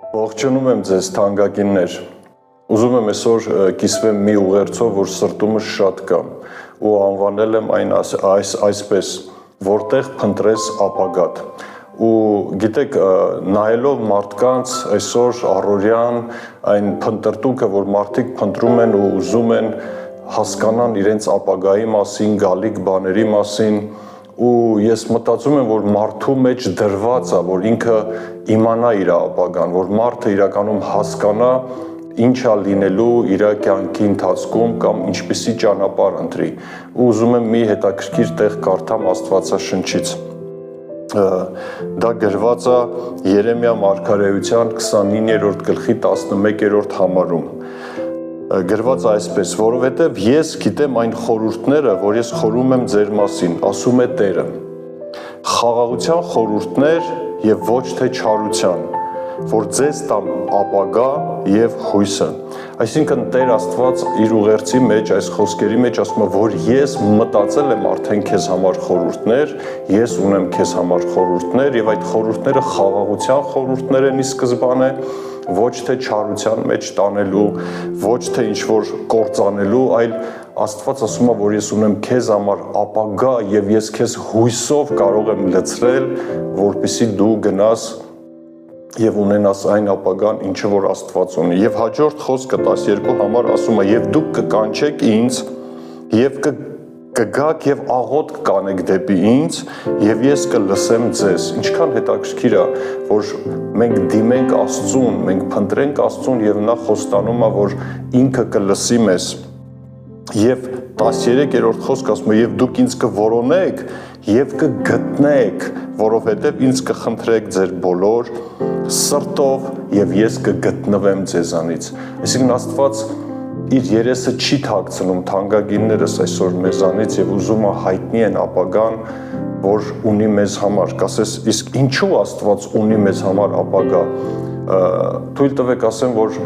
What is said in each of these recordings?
Ողջունում եմ ձեզ թանկագիններ։ Ուզում եմ այսօր կիսվեմ մի ուղերձով, որ սրտումս շատ կա, ու անվանել եմ այն այսպես, որտեղ փնտրես ապագատ։ Ու գիտեք, նայելով մարդկանց այսօր առօրյան այն փնտրտուքը, որ մարդիկ փնտրում են ու ուզում են հասկանան իրենց ապագայի մասին, գալիք բաների մասին, ու ես մտածում եմ, որ մարդու մեջ դրված է, որ ինքը իմանա իր ապագան, որ մարդը իրականում հասկանա ինչ է լինելու իր կյանքի ընթացքում կամ ինչպիսի ճանապարհ ընտրի։ Ու ուզում եմ մի հետաքրքիր տեղ կարդամ Աստվածաշնչից։ Դա գրված է Երեմիա մարգարեության 29-րդ գլխի 11-րդ համարում։ Գրված այսպես, որովհետև ես գիտեմ այն խորհուրդները, որ ես խորում եմ ձեր մասին, ասում է Տերը, խաղաղության խորհուրդներ և ոչ թե չարության, որ ձեզ տամ ապագա և հույսը։ Այսինքն Տեր Աստված իր ուղերձի մեջ, այս խոսքերի մեջ ասում է, որ ես մտածել եմ արդեն քեզ համար խորհուրդներ, ես ունեմ քեզ համար խորհուրդներ և այդ խորհուրդները խաղաղության խորհուրդներ են ի սկզբանե, ոչ թե չարության մեջ տանելու, ոչ թե ինչ-որ կործանելու, այլ Աստված ասում է, որ ես ունեմ քեզ համար ապագա և ես քեզ հույսով կարող եմ լցրել, որպեսզի դու գնաս և ունենաս այն ապագան, ինչը որ Աստված ունի։ Եվ հաջորդ խոսքը 12 համար ասում է, և դուք կկանչեք ինձ և կգաք և աղոթք կանեք դեպի ինձ և ես կլսեմ ձեզ։ Ինչքան հետաքրքիր է, որ մենք դիմենք Աստծուն, մենք փնտրենք Աստծուն և նա խոստանում է, որ ինքը կլսի մեզ։ Եվ 13-րդ խոսք ասում է, և դուք ինձ կորոնեք և կգտնեք, որովհետև ինձ կխնդրեք ձեր բոլոր սրտով և ես կգտնվեմ ձեզանից։ Այսինքն Աստված իր երեսը չի թաքցնում թանկագիններս այսօր մեզանից և ուզում է հայտնի են ապագան, որ ունի մեզ համար։ Կասես, իսկ ինչու Աստված ունի մեզ համար ապագա։ Թույլ տվեք ասեմ, որ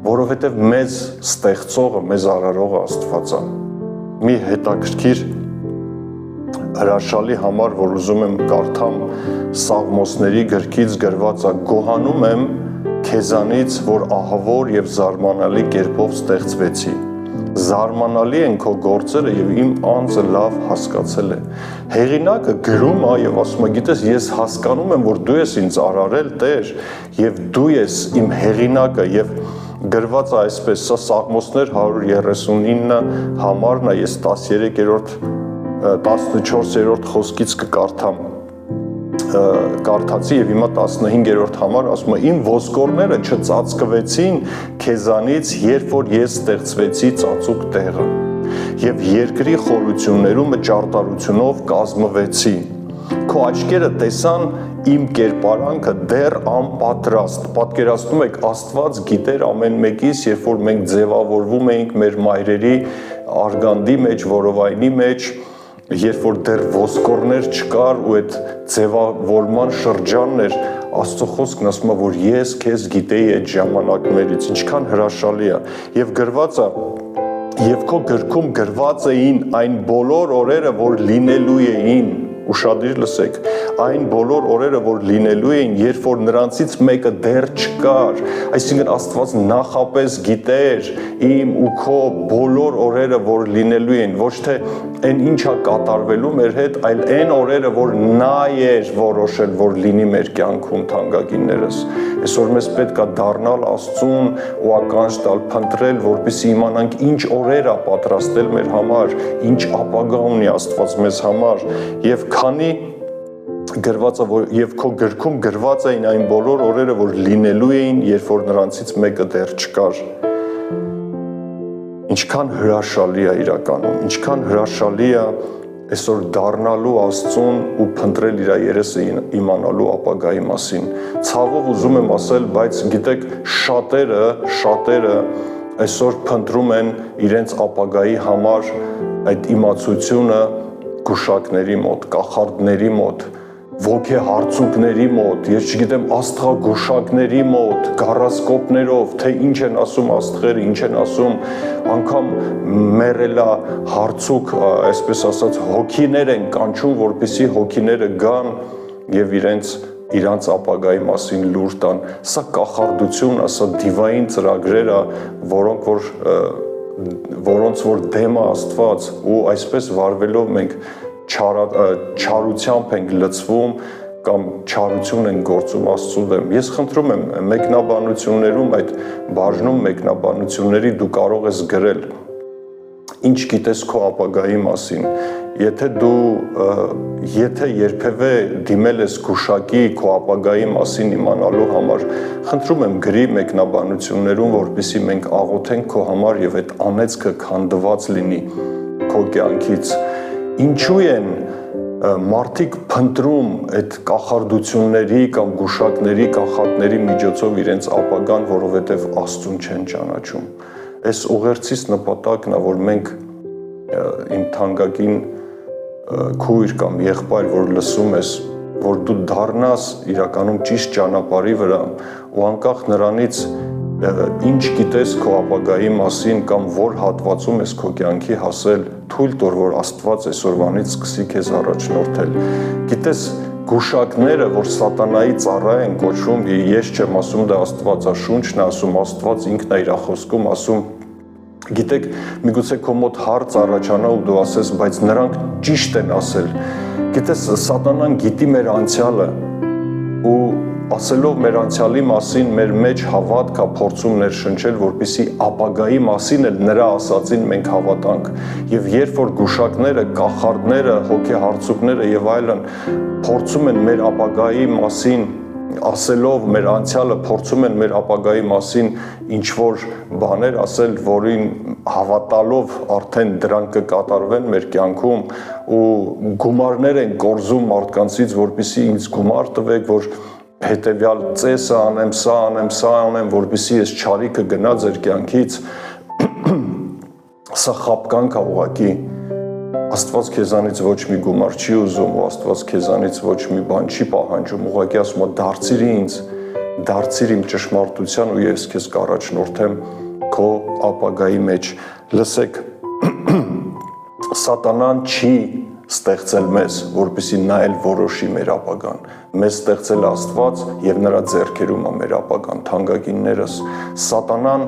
որովհետև մեզ ստեղծողը, մեզ արարողը Աստված է։ Մի հետաքրքիր հրաշալի համար, որ ուզում եմ կարդամ Սաղմոսների գրքից գրված է. գոհանում եմ քեզանից, որ ահավոր և զարմանալի կերպով ստեղծվեցի։ Զարմանալի են քո գործերը և իմ անձը լավ հասկացել է։ Հեղինակը գրում է և ասում է, գիտես, ես հասկանում եմ, որ դու ես ինձ արարել, Տեր, և դու ես իմ հեղինակը, և գրված է այսպես, սա Սաղմոսներ 139 համարն է, ես 14-րդ խոսքից կկարդամ, կարդացի և հիմա 15-րդ համար ասում է, իմ ոսկորները չծածկվեցին քեզանից, երբ որ ես ստեղծվեցի ծածուկ տեղը և երկրի խորություններում ճարտարությունով կազմվեցի։ Քո աչքերը տեսան իմ կերպարանքը դեռ անպատրաստ։ Պատկերացնում եք, Աստված գիտեր ամեն մեկից, երբ որ մենք ձևավորվում էինք մեր մայրերի արգանդի մեջ, որովայնի մեջ, երբ որ դեռ ոսկորներ չկար ու այդ ձևավորման շրջանն էր, Աստծո խոսքն ասում է, որ ես քեզ գիտեի այդ ժամանակներից, ինչքան հրաշալի է։ Եվ գրված է, և քո գրքում գրված էին այն բոլոր օրերը, որ լինելու էին, ուշադիր լսեք, այն բոլոր օրերը, որ լինելու էին, երբ որ նրանցից մեկը դեռ չկար, այսինքն Աստված նախապես գիտեր իմ ու քո բոլոր օրերը, որ լինելու են, ոչ թե այն ինչա կատարվելու մեր հետ, այլ այն օրերը, որ նա էր որոշել, որ լինի մեր կյանքում թանկագիններս։ Այսօր մեզ պետք է դառնալ Աստծուն ու ականջ տալ, փնտրել, որպեսզի իմանանք ինչ օրեր է պատրաստել մեր համար, ինչ ապագա ունի Աստված մեզ համար, և քանի գրված է, և քո գրքում գրված էին այն բոլոր օրերը, որ լինելու էին, երբ որ նրանցից մեկը դեռ չկար։ Ինչքան հրաշալի է իրականում, ինչքան հրաշալի է այսօր դառնալու Աստծուն ու փնտրել իր երեսը իմանալու ապագայի մասին։ Ցավով ուզում եմ ասել, բայց գիտեք, շատերը այսօր փնտրում են իրենց ապագայի համար այդ իմացությունը գուշակների մոտ, կախարդների մոտ, ոգեհարցուկների մոտ, ես չգիտեմ, աստղագուշակների մոտ, գառասկոպներով, թե ինչ են ասում աստղերը, ինչ են ասում, անգամ մեռելա հարցուկ, այսպես ասած, հոգիներ են կանչում, որպեսզի հոգիները գան և իրենց իրանց ապագայի մասին լուր տան, սա կախարդություն է, սա դիվային ծրագրեր է, որոնց որ դեմ է Աստված ու այսպես վարվելով մենք չարությամբ ենք լցվում կամ չարություն են գործում Աստծու դեմ։ Ես խնդրում եմ մեկնաբանություններում այդ բաժնում մեկնաբանությունների դու կարող ես գրել ինչ գիտես քո ապագայի մասին։ Եթե երբևէ դիմել ես գուշակի քո ապագայի մասին իմանալու համար, խնդրում եմ գրի մեկնաբանություններում, որպեսզի մենք աղոթենք քո համար եւ այդ անեծքը քանդված լինի քո կյանքից։ Ինչու են մարդիկ փնտրում այդ կախարդությունների կամ գուշակների, կախարդների միջոցով իրենց ապագան, որովհետև Աստծուն չեն ճանաչում։ Այս ուղերձից նպատակն է, որ մենք իմ թանկագին քույր կամ եղբայր, որ լսում ես, որ դու դառնաս իրականում ճիշտ ճանապարհի վրա ու անկախ նրանից ինչ գիտես քո ապագայի մասին կամ որ հատվածում ես քո կյանքի հասել, թույլ տուր, որ Աստված այսօրվանից սկսի քեզ առաջնորդել։ Գիտես, գուշակները, որ սատանայի ծառա են կոչվում, ես չեմ ասում, դա Աստվածաշունչն է ասում, Աստված ինքն է իր խոսքում ասում, գիտեք, միգուցե քո մոտ հարց առաջանա ու դու ասես, բայց նրանք ճիշտ են ասել։ Գիտես, սատանան գիտի մեր անցյալը ու ասելով մեր անցյալի մասին մեր մեջ հավատք է փորձում ներշնչել, որպեսզի ապագայի մասին էլ նրա ասածին մենք հավատանք։ Եվ երբ որ գուշակները, կախարդները, հոգեհարցուկները եւ այլն փորձում են մեր ապագայի մասին ասելով մեր անցյալը, փորձում են մեր ապագայի մասին ինչ որ բաներ ասել, որին հավատալով արդեն դրանք կկատարվեն մեր կյանքում ու գումարներ են կորզում մարդկանցից, որպեսզի ինձ գումար տվեք, որ հետևյալ ծեսը անեմ, սա անեմ, որպեսզի ես չարիքը գնա ձեր կյանքից, սա խապկանք է ուղղակի։ Աստված քեզանից ոչ մի գումար չի ուզում ու Աստված քեզանից ոչ մի բան չի պահանջում, ուղղակի ասում է դարձիր ինձ, դարձիր իմ ճշմարտության ու ես քեզ կառաջնորդեմ քո ապագայի մեջ։ Լսեք, սատանան չի ստեղծել մեզ, որպեսզի նա էլ որոշի մեր ապագան։ Մեզ ստեղծել Աստված եւ նրա ձեռքերում է մեր ապագան, թանկագիններս։ Սատանան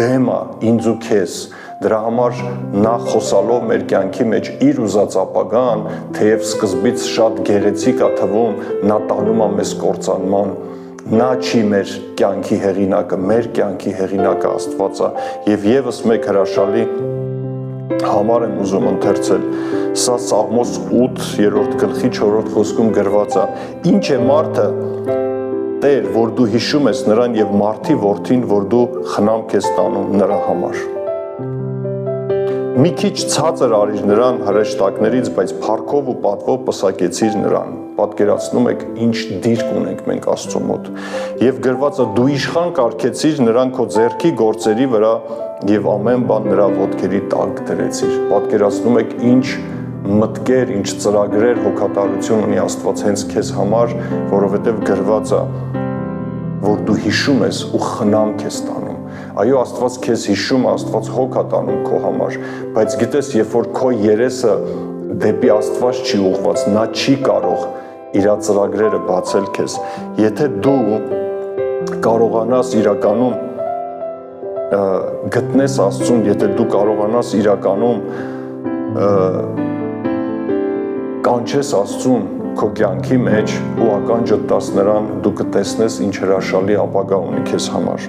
դեմ է ինձ ու քեզ։ Դրա համար նա խոսալով մեր կյանքի մեջ իր ուզած ապագան, թեև սկզբից շատ գեղեցիկ է թվում, նա տանում է մեզ կործանման։ Նա չի մեր կյանքի հեղինակը, մեր կյանքի հեղինակը Աստված է։ Եվ եւս մեկ հրաշալի համար եմ ուզում ընթերցել։ Սա Սաղմոս 8-րդ գլխի 4-րդ խոսքում գրված է. Ինչ է մարդը, Տեր, որ դու հիշում ես նրան եւ մարդի որդին, որ դու խնամք ես տանում նրա համար։ Մի քիչ ցածր արիր նրան հրեշտակներից, բայց փառքով ու պատվով պսակեցիր նրան։ Պատկերացնում եք ինչ դիրք ունենք մենք Աստծո մոտ։ Եվ գրված է դու իշխան կարգեցիր նրան քո ձեռքի գործերի վրա եւ ամեն բան նրա ոտքերի տակ դրեցիր։ Պատկերացնում եք ինչ մտքեր, ինչ ծրագրեր հոգատարություն ունի Աստված հենց քեզ համար, որովհետեւ գրված է, որ դու հիշում ես ու խնամք ես տանում։ Այո, Աստված քեզ հիշում է, Աստված հոգ է տանում քո համար, բայց գիտես, երբ որ քո երեսը դեպի Աստված չի ուղղված, նա չի կարող իր ծրագրերը բացել քեզ։ Եթե դու կարողանաս իրականում գտնես Աստծուն, եթե դու կարողանաս իրականում կանչես Աստծուն քո կյանքի մեջ ու ականջդ տաս նրան, դու կտեսնես ինչ հրաշալի ապագա ունի քեզ համար։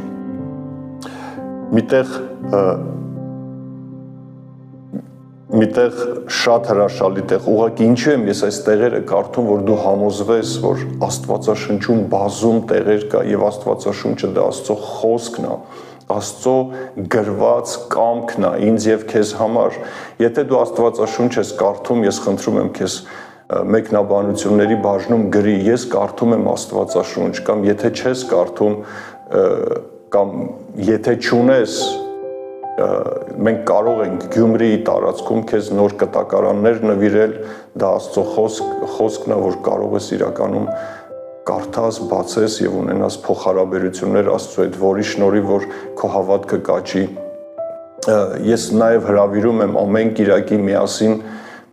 Միտեղ շատ հրաշալի տեղ, ուղղակի ինչու եմ ես այս տեղերը կարդում, որ դու համոզվես, որ Աստվածաշնչում բազում տեղեր կա եւ Աստվածաշունչը դա Աստծո խոսքն է, Աստծո գրված կամքն է ինձ եւ քեզ համար։ Եթե դու Աստվածաշունչ ես կարդում, ես խնդրում եմ քեզ մեկնաբանությունների բաժնում գրի, ես կարդում եմ Աստվածաշունչ, կամ եթե չես կարդում, կամ եթե չունես, մենք կարող ենք Գյումրիի տարածքում քեզ նոր կտակարաններ նվիրել, դա Աստծո խոսքն է, որ կարող ես իրականում կարդաս, բացես եւ ունենաս փոխհարաբերություններ Աստծո հետ, որի շնորհիվ որ քո հավատքը կաճի։ Ես նաեւ հրավիրում եմ ամեն կիրակի միասին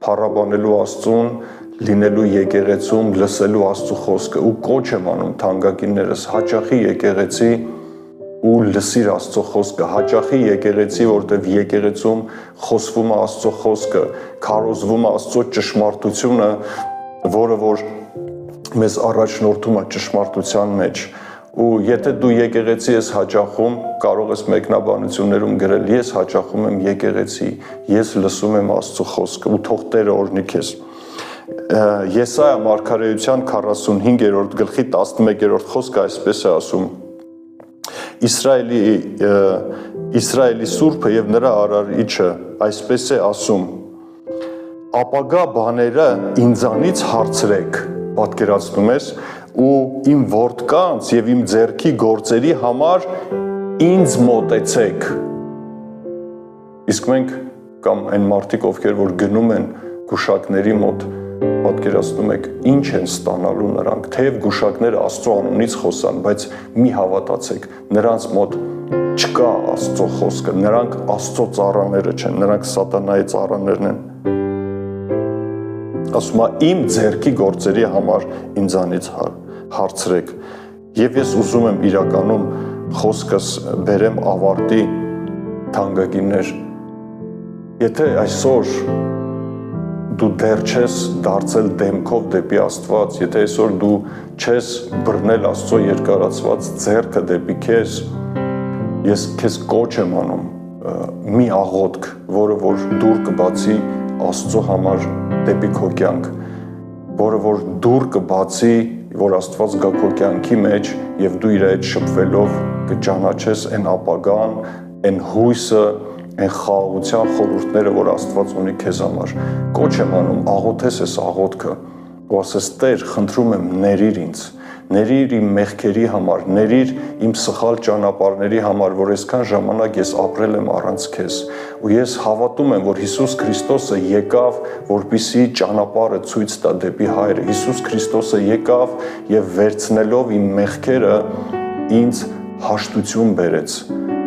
փառաբանելու Աստծուն, լինելու եկեղեցում լսելու Աստծո խոսքը ու կոչ եմ անում թանկագիններս հաճախի եկեղեցի ու լսիր Աստծո խոսքը, հաճախի եկեղեցի, որտեղ եկեղեցում խոսվում է Աստծո խոսքը, քարոզվում է Աստծո ճշմարտությունը, որը որ մեզ առաջնորդում է ճշմարտության մեջ։ Ու եթե դու եկեղեցի ես հաճախում, կարող ես մեկնաբանություններում գրել, ես հաճախում եմ եկեղեցի, ես լսում եմ Աստծո խոսքը ու թող Տերը օրհնի քեզ։ Եսայա մարգարեության 45-րդ գլխի 11-րդ խոսքը այսպես է ասում. Իսրայելի Սուրբը եւ նրա արարիչը այսպես է ասում. ապագա բաները ինձանից հարցրեք, պատկերացնում ես, ու իմ որդկանց եւ իմ ձեռքի գործերի համար ինձ մոտեցեք։ Իսկ մենք կամ այն մարդիկ, ովքեր որ գնում են գուշակների մոտ, պատկերացնում եք, ինչ են ստանալու նրանք, թեև գուշակները Աստծո անունից խոսան, բայց մի հավատացեք, նրանց մոտ չկա Աստծո խոսքը, նրանք Աստծո ծառաները չեն, նրանք սատանայի ծառաներն են։ Ասում է իմ ձեռքի գործերի համար ինձանից հարցրեք։ Եվ ես ուզում եմ իրականում խոսքս բերեմ ավարտի, թանկագիններ։ Եթե այսօր դու դեռ չես դարձել դեմքով դեպի Աստված, եթե այսօր դու չես բռնել Աստծո երկարացված ձեռքը դեպի քեզ, ես քեզ կոչ եմ անում մի աղոթք, որը որ դուր կբացի Աստծո համար դեպի քո կյանք, որը որ դուր կբացի, որ Աստված գա քո կյանքի մեջ եւ դու իր հետ շփվելով կճանաչես այն ապագան, այն հույսը, այն խաղաղության խորհուրդները, որ Աստված ունի քեզ համար։ Կոչ եմ անում, աղոթես այս աղոթքը, ու ասես Տեր, խնդրում եմ, ների ինձ, ների իմ մեղքերի համար, ների իմ սխալ ճանապարհների համար, որ այսքան ժամանակ ես ապրել եմ առանց քեզ։ Ու ես հավատում եմ, որ Հիսուս Քրիստոսը եկավ, որպեսզի ճանապարհը ցույց տա դեպի Հայրը։ Հիսուս Քրիստոսը եկավ եւ վերցնելով իմ մեղքերը ինձ հաշտություն բերեց,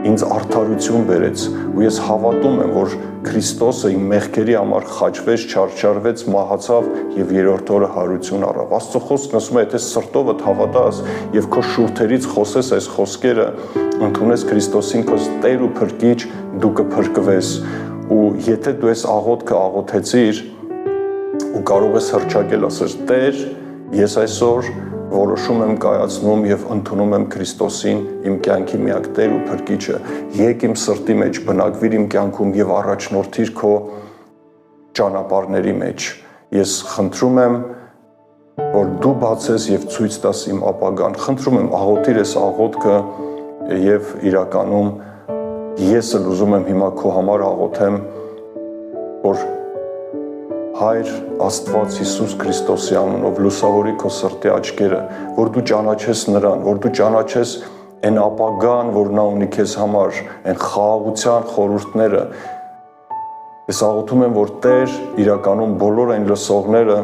ինձ արդարություն բերեց, ու ես հավատում եմ, որ Քրիստոսը իմ մեղքերի համար խաչվեց, չարչարվեց, մահացավ եւ երրորդ օրը հարություն առավ։ Աստծո խոսքն ասում է, եթե սրտովդ հավատաս եւ քո շուրթերից խոսես այս խոսքերը, ընդունես Քրիստոսին քո Տեր ու Փրկիչ, դու կփրկվես։ Ու եթե դու այս աղոթքը աղոթեցիր ու կարող ես հռչակել, ասես Տեր, ես այսօր որոշում եմ կայացնում եւ ընդունում եմ Քրիստոսին իմ կյանքի միակ Տեր ու Փրկիչը, եկ իմ սրտի մեջ բնակվիր իմ կյանքում եւ առաջնորդիր քո ճանապարհների մեջ։ Ես խնդրում եմ, որ դու բացես եւ ցույց տաս իմ ապագան։ Խնդրում եմ աղոթիր այս աղոթքը եւ իրականում ես էլ ուզում եմ հիմա քո համար աղոթեմ, որ Հայր Աստված Հիսուս Քրիստոսի անունով լուսավորի քո սրտի աչքերը, որ դու ճանաչես նրան, որ դու ճանաչես այն ապագան, որ նա ունի քեզ համար, այն խաղաղության խորհուրդները։ Ես աղոթում եմ, որ Տեր իրականում բոլոր այն լսողները,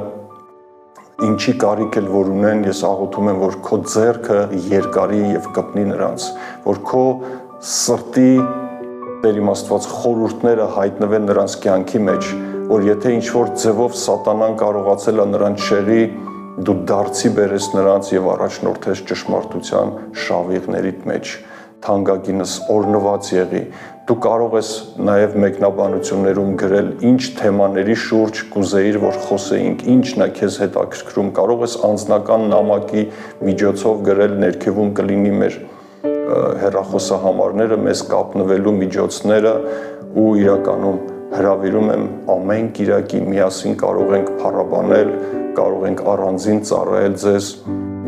ինչի կարիք էլ որ ունեն, ես աղոթում եմ, որ քո ձեռքը երկարի եւ կպնի նրանց, որ քո սրտի Տեր իմ Աստված խորհուրդները հայտնվեն նրանց կյանքի մեջ, որ եթե ինչ-որ ձևով սատանան կարողացել է նրանց շեղի, դու դարձի բերես նրանց եւ առաջնորդես ճշմարտության շավիղներիդ մեջ, թանկագինս օրհնված եղի։ Դու կարող ես նաեւ մեկնաբանություններում գրել, ինչ թեմաների շուրջ կուզեիր, որ խոսեինք, ինչն է քեզ հետաքրքրում, կարող ես անձնական նամակի միջոցով գրել, ներքևում կլինի մեր հեռախոսահամարները, մեզ կապնվելու միջոցները ու իրականում հրավիրում եմ ամեն կիրակի միասին կարող ենք փառաբանել, կարող ենք առանձին ծառայել ձեզ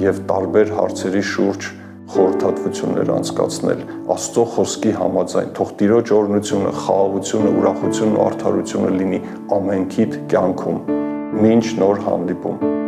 եւ տարբեր հարցերի շուրջ խորհրդատվություններ անցկացնել Աստծո խոսքի համաձայն։ Թող Տիրոջ օրհնությունը, խաղաղությունը, ուրախությունն ու արդարությունը լինի ամենքիդ կյանքում։ Մինչ նոր հանդիպում։